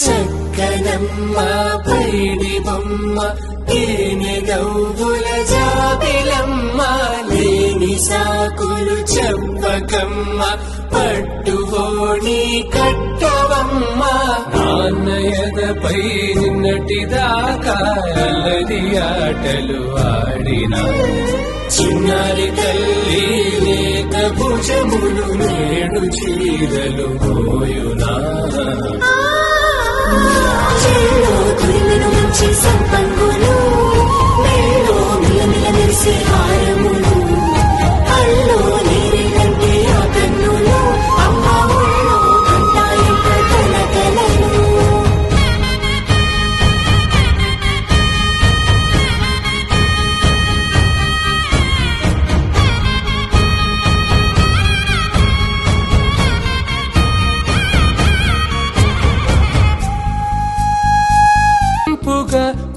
చక్కనమ్మ పైడి బొమ్మ తేనె గవ్వుల జాబిలమ్మ లేని సాకులు చెప్పకమ్మ పట్టువోణి కట్టవమ్మ నాన్నయదపై నిన్నటిదాకా అల్లరి ఆటలు ఆడినా చిన్నారి తల్లి లేక భుజములు నేడు చీరలు పోయునా సంపంగులు మేలో మిలమిల మెరిసే హారములు అల్లో నీరేనంటే ఆ కన్నులు అమ్మ ఒళ్ళో కంటాయంట కలకలలు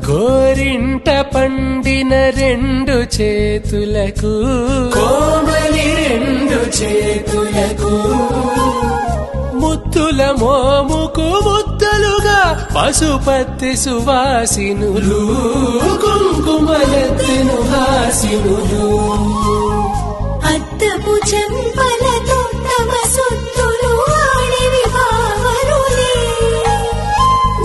గోరింట పండిన రెండు చేతులకు కోమలి రెండు చేతులకు ముత్తుల మోముకు ముద్దలుగా పశుపతి సువాసినులు కుంకుమలెత్తెను హాసినులు అద్దపు చెంపలతో తమ సొత్తులు ఆడివి భావరులే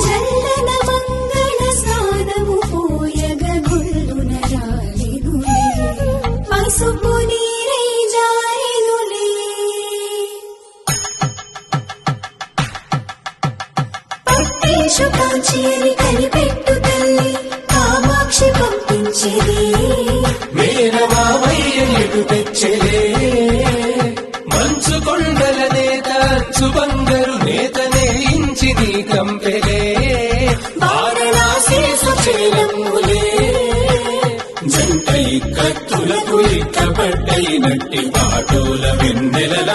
జల్లన మంగళ స్నానము పోయగ గుళ్ళున రాలినులే పసుపు నీరై జారినులే పట్టేషు కాంచేరి కలిపెట్టు తల్లి కామాక్షి పంపించేది మేనమామయ్య ఎటు తెచ్చలే మంచు కొండల నేత అంచు బంగరు నేత నేయించిది కంపెలే వారణాసి సుచేలమ్ములే జంట ఇక్కత్తులకు ఇక్కపడ్డైనట్టి పాటోల వెన్నెలల